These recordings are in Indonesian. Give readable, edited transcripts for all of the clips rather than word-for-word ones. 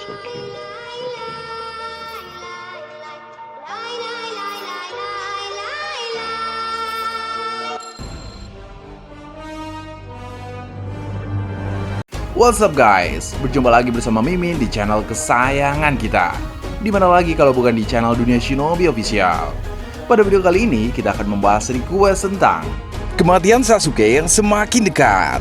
so cute, so cute. What's up guys, berjumpa lagi bersama Mimin di channel kesayangan kita. Dimana lagi kalau bukan di channel Dunia Shinobi Official. Pada video kali ini kita akan membahas request tentang kematian Sasuke yang semakin dekat.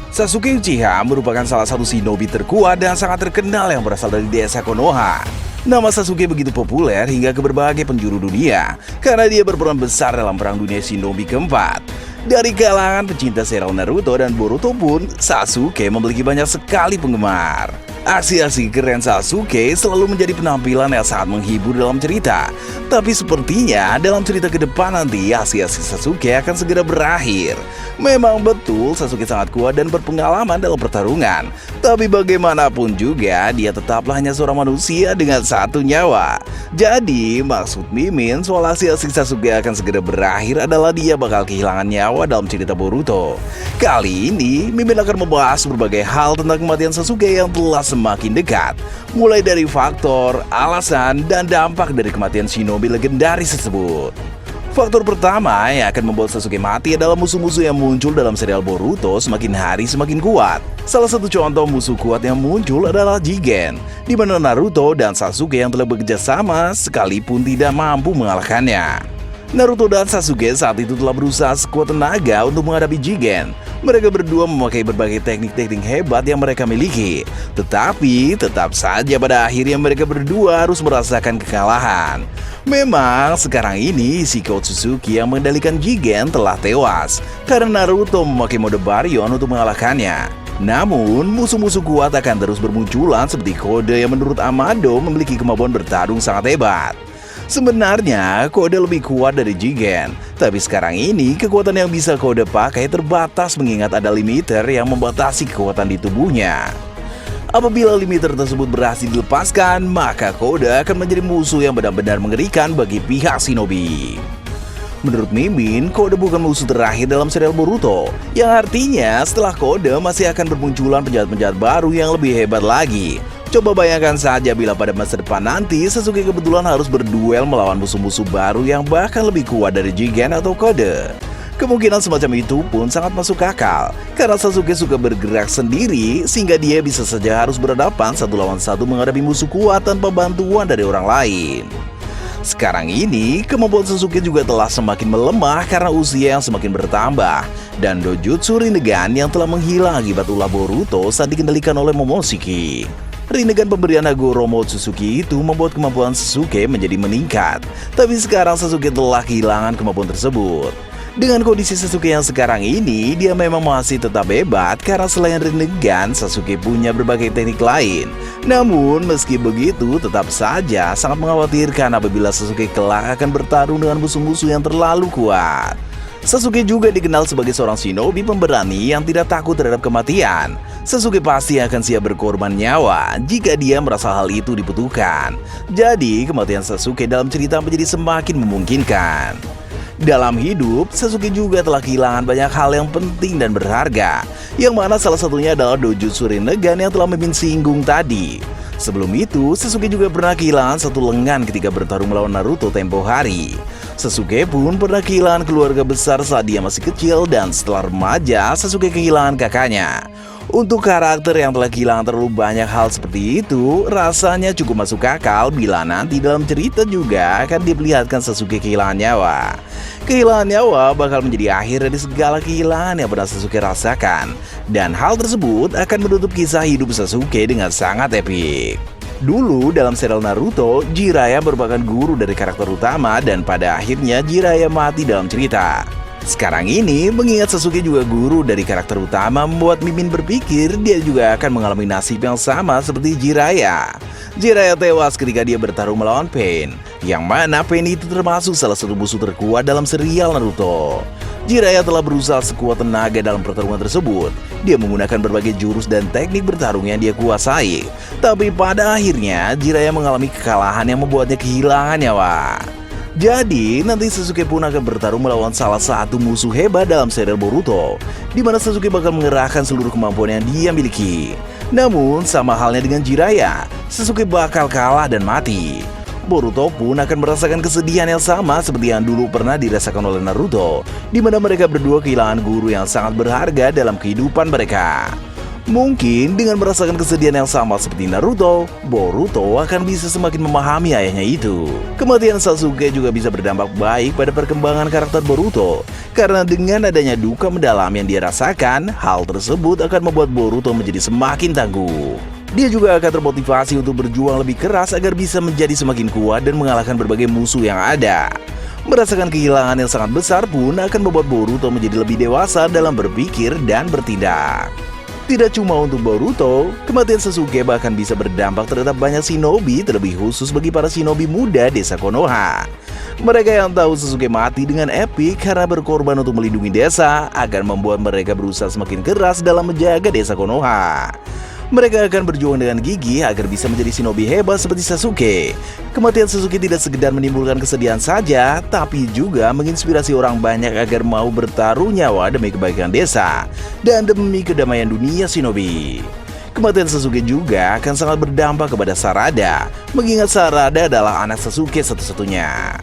Sasuke Uchiha merupakan salah satu shinobi terkuat dan sangat terkenal yang berasal dari desa Konoha. Nama Sasuke begitu populer hingga ke berbagai penjuru dunia karena dia berperan besar dalam perang dunia shinobi keempat. Dari kalangan pecinta serial Naruto dan Boruto pun, Sasuke memiliki banyak sekali penggemar. Aksi-aksi keren Sasuke selalu menjadi penampilan yang sangat menghibur dalam cerita. Tapi sepertinya dalam cerita ke depan nanti aksi-aksi Sasuke akan segera berakhir. Memang betul Sasuke sangat kuat dan berpengalaman dalam pertarungan. Tapi bagaimanapun juga dia tetaplah hanya seorang manusia dengan satu nyawa. Jadi maksud Mimin soal aksi-aksi Sasuke akan segera berakhir adalah dia bakal kehilangan nyawa dalam cerita Boruto. Kali ini Mimin akan membahas berbagai hal tentang kematian Sasuke yang telah semakin dekat, mulai dari faktor, alasan, dan dampak dari kematian shinobi legendaris tersebut. Faktor pertama yang akan membuat Sasuke mati adalah musuh-musuh yang muncul dalam serial Boruto semakin hari semakin kuat. Salah satu contoh musuh kuat yang muncul adalah Jigen, di mana Naruto dan Sasuke yang telah bekerja sama sekalipun tidak mampu mengalahkannya. Naruto dan Sasuke saat itu telah berusaha sekuat tenaga untuk menghadapi Jigen. Mereka berdua memakai berbagai teknik-teknik hebat yang mereka miliki. Tetapi tetap saja pada akhirnya mereka berdua harus merasakan kekalahan. Memang sekarang ini Shiko Tsuzuki yang mengendalikan Jigen telah tewas karena Naruto memakai mode Baryon untuk mengalahkannya. Namun musuh-musuh kuat akan terus bermunculan seperti Kode yang menurut Amado memiliki kemampuan bertarung sangat hebat. Sebenarnya Kode lebih kuat dari Jigen, tapi sekarang ini kekuatan yang bisa Kode pakai terbatas mengingat ada limiter yang membatasi kekuatan di tubuhnya. Apabila limiter tersebut berhasil dilepaskan, maka Kode akan menjadi musuh yang benar-benar mengerikan bagi pihak shinobi. Menurut Mimin, Kode bukan musuh terakhir dalam serial Boruto, yang artinya setelah Kode masih akan bermunculan penjahat-penjahat baru yang lebih hebat lagi. Coba bayangkan saja bila pada masa depan nanti Sasuke kebetulan harus berduel melawan musuh-musuh baru yang bahkan lebih kuat dari Jigen atau Kode. Kemungkinan semacam itu pun sangat masuk akal, karena Sasuke suka bergerak sendiri sehingga dia bisa saja harus berhadapan satu lawan satu menghadapi musuh kuat tanpa bantuan dari orang lain. Sekarang ini, kemampuan Sasuke juga telah semakin melemah karena usia yang semakin bertambah dan Dojutsu Rinnegan yang telah menghilang akibat ulah Boruto saat dikendalikan oleh Momoshiki. Rinnegan pemberian Hagoromo Momoshiki itu membuat kemampuan Sasuke menjadi meningkat. Tapi sekarang Sasuke telah kehilangan kemampuan tersebut. Dengan kondisi Sasuke yang sekarang ini, dia memang masih tetap hebat karena selain Rinnegan, Sasuke punya berbagai teknik lain. Namun meski begitu, tetap saja sangat mengkhawatirkan apabila Sasuke kelak akan bertarung dengan musuh-musuh yang terlalu kuat. Sasuke juga dikenal sebagai seorang shinobi pemberani yang tidak takut terhadap kematian. Sasuke pasti akan siap berkorban nyawa jika dia merasa hal itu dibutuhkan. Jadi, kematian Sasuke dalam cerita menjadi semakin memungkinkan. Dalam hidup, Sasuke juga telah kehilangan banyak hal yang penting dan berharga, yang mana salah satunya adalah Dojutsu Rinnegan yang telah Mimin singgung tadi. Sebelum itu, Sasuke juga pernah kehilangan satu lengan ketika bertarung melawan Naruto tempo hari. Sasuke pun pernah kehilangan keluarga besar saat dia masih kecil dan setelah remaja, Sasuke kehilangan kakaknya. Untuk karakter yang telah kehilangan terlalu banyak hal seperti itu, rasanya cukup masuk akal bila nanti dalam cerita juga akan diperlihatkan Sasuke kehilangan nyawa. Kehilangan nyawa bakal menjadi akhir dari segala kehilangan yang pernah Sasuke rasakan. Dan hal tersebut akan menutup kisah hidup Sasuke dengan sangat epik. Dulu dalam serial Naruto, Jiraiya merupakan guru dari karakter utama dan pada akhirnya Jiraiya mati dalam cerita. Sekarang ini, mengingat Sasuke juga guru dari karakter utama membuat Mimin berpikir dia juga akan mengalami nasib yang sama seperti Jiraiya. Jiraiya tewas ketika dia bertarung melawan Pain, yang mana Pain itu termasuk salah satu musuh terkuat dalam serial Naruto. Jiraiya telah berusaha sekuat tenaga dalam pertarungan tersebut. Dia menggunakan berbagai jurus dan teknik bertarung yang dia kuasai. Tapi pada akhirnya, Jiraiya mengalami kekalahan yang membuatnya kehilangan nyawa. Jadi, nanti Sasuke pun akan bertarung melawan salah satu musuh hebat dalam serial Boruto, di mana Sasuke bakal mengerahkan seluruh kemampuan yang dia miliki. Namun, sama halnya dengan Jiraiya, Sasuke bakal kalah dan mati. Boruto pun akan merasakan kesedihan yang sama seperti yang dulu pernah dirasakan oleh Naruto, di mana mereka berdua kehilangan guru yang sangat berharga dalam kehidupan mereka. Mungkin dengan merasakan kesedihan yang sama seperti Naruto, Boruto akan bisa semakin memahami ayahnya itu. Kematian Sasuke juga bisa berdampak baik pada perkembangan karakter Boruto, karena dengan adanya duka mendalam yang dia rasakan, hal tersebut akan membuat Boruto menjadi semakin tangguh. Dia juga akan termotivasi untuk berjuang lebih keras agar bisa menjadi semakin kuat dan mengalahkan berbagai musuh yang ada. Merasakan kehilangan yang sangat besar pun akan membuat Boruto menjadi lebih dewasa dalam berpikir dan bertindak. Tidak cuma untuk Boruto, kematian Sasuke bahkan bisa berdampak terhadap banyak shinobi, terlebih khusus bagi para shinobi muda desa Konoha. Mereka yang tahu Sasuke mati dengan epik karena berkorban untuk melindungi desa akan membuat mereka berusaha semakin keras dalam menjaga desa Konoha. Mereka akan berjuang dengan gigih agar bisa menjadi shinobi hebat seperti Sasuke. Kematian Sasuke tidak sekedar menimbulkan kesedihan saja, tapi juga menginspirasi orang banyak agar mau bertaruh nyawa demi kebaikan desa dan demi kedamaian dunia shinobi. Kematian Sasuke juga akan sangat berdampak kepada Sarada, mengingat Sarada adalah anak Sasuke satu-satunya.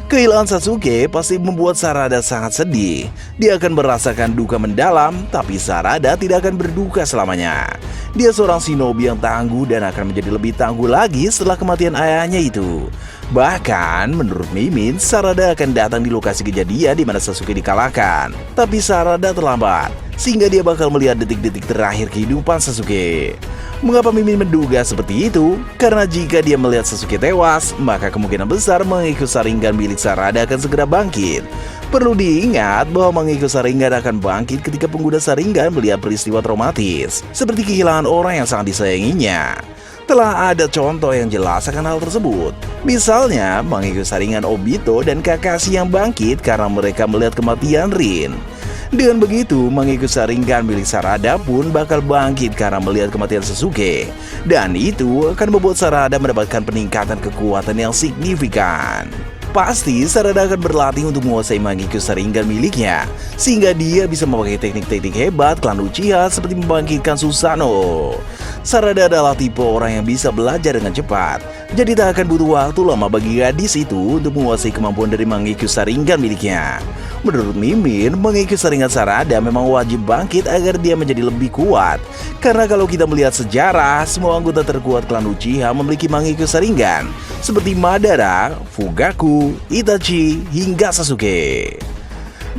Kehilangan Sasuke pasti membuat Sarada sangat sedih. Dia akan merasakan duka mendalam, tapi Sarada tidak akan berduka selamanya. Dia seorang shinobi yang tangguh dan akan menjadi lebih tangguh lagi setelah kematian ayahnya itu. Bahkan, menurut Mimin, Sarada akan datang di lokasi kejadian di mana Sasuke dikalahkan. Tapi Sarada terlambat, sehingga dia bakal melihat detik-detik terakhir kehidupan Sasuke. Mengapa Mimin menduga seperti itu? Karena jika dia melihat Sasuke tewas, maka kemungkinan besar mengikut Sharingan milik Sarada akan segera bangkit. Perlu diingat bahwa mengikut Sharingan akan bangkit ketika pengguna Sharingan melihat peristiwa traumatis, seperti kehilangan orang yang sangat disayanginya. Telah ada contoh yang jelas akan hal tersebut. Misalnya, mengikut Sharingan Obito dan Kakashi yang bangkit karena mereka melihat kematian Rin. Dengan begitu, mengikut Sharingan milik Sarada pun bakal bangkit karena melihat kematian Sasuke. Dan itu akan membuat Sarada mendapatkan peningkatan kekuatan yang signifikan. Pasti Sarada akan berlatih untuk menguasai Mangekyo Sharingan miliknya, sehingga dia bisa memakai teknik-teknik hebat klan Uchiha seperti membangkitkan Susanoo. Sarada adalah tipe orang yang bisa belajar dengan cepat, jadi tak akan butuh waktu lama bagi gadis itu untuk menguasai kemampuan dari Mangekyo Sharingan miliknya. Menurut Mimin, Mangekyo Sharingan Sarada memang wajib bangkit agar dia menjadi lebih kuat. Karena kalau kita melihat sejarah, semua anggota terkuat klan Uchiha memiliki Mangekyo Sharingan, seperti Madara, Fugaku, Itachi, hingga Sasuke.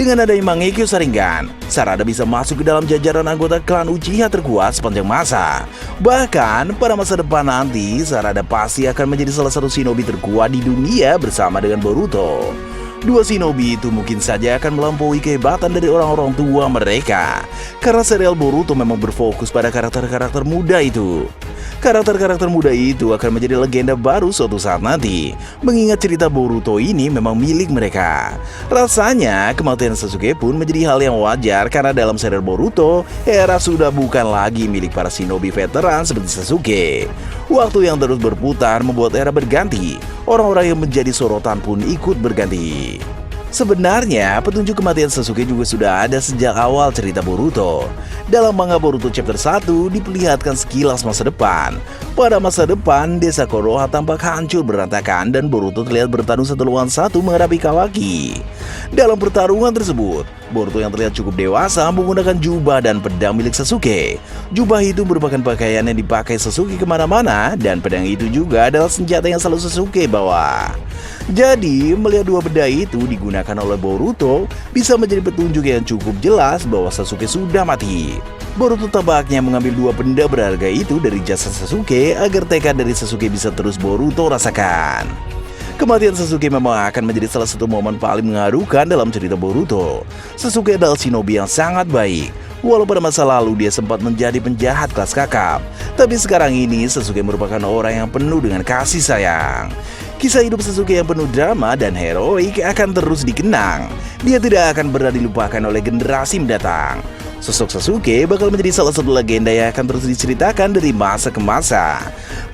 Dengan adanya Mangekyo Sharingan, Sarada bisa masuk ke dalam jajaran anggota klan Uchiha terkuat sepanjang masa. Bahkan, pada masa depan nanti, Sarada pasti akan menjadi salah satu shinobi terkuat di dunia bersama dengan Boruto. Dua shinobi itu mungkin saja akan melampaui kehebatan dari orang-orang tua mereka, karena serial Boruto memang berfokus pada karakter-karakter muda itu. Karakter-karakter muda itu akan menjadi legenda baru suatu saat nanti, mengingat cerita Boruto ini memang milik mereka. Rasanya, kematian Sasuke pun menjadi hal yang wajar karena dalam serial Boruto, era sudah bukan lagi milik para shinobi veteran seperti Sasuke. Waktu yang terus berputar membuat era berganti, orang-orang yang menjadi sorotan pun ikut berganti. Sebenarnya, petunjuk kematian Sasuke juga sudah ada sejak awal cerita Boruto. Dalam manga Boruto chapter 1 diperlihatkan sekilas masa depan. Pada masa depan, desa Konoha tampak hancur berantakan dan Boruto terlihat bertarung satu lawan satu menghadapi Kawaki. Dalam pertarungan tersebut, Boruto yang terlihat cukup dewasa menggunakan jubah dan pedang milik Sasuke. Jubah itu merupakan pakaian yang dipakai Sasuke kemana-mana dan pedang itu juga adalah senjata yang selalu Sasuke bawa. Jadi, melihat dua benda itu digunakan oleh Boruto bisa menjadi petunjuk yang cukup jelas bahwa Sasuke sudah mati. Boruto tampaknya mengambil dua benda berharga itu dari jasad Sasuke agar tekad dari Sasuke bisa terus Boruto rasakan. Kematian Sasuke memang akan menjadi salah satu momen paling mengharukan dalam cerita Boruto. Sasuke adalah shinobi yang sangat baik. Walau pada masa lalu dia sempat menjadi penjahat kelas kakap, tapi sekarang ini Sasuke merupakan orang yang penuh dengan kasih sayang. Kisah hidup Sasuke yang penuh drama dan heroik akan terus dikenang. Dia tidak akan pernah dilupakan oleh generasi mendatang. Sosok Sasuke bakal menjadi salah satu legenda yang akan terus diceritakan dari masa ke masa.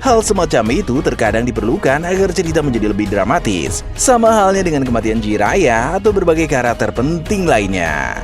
Hal semacam itu terkadang diperlukan agar cerita menjadi lebih dramatis, sama halnya dengan kematian Jiraiya atau berbagai karakter penting lainnya.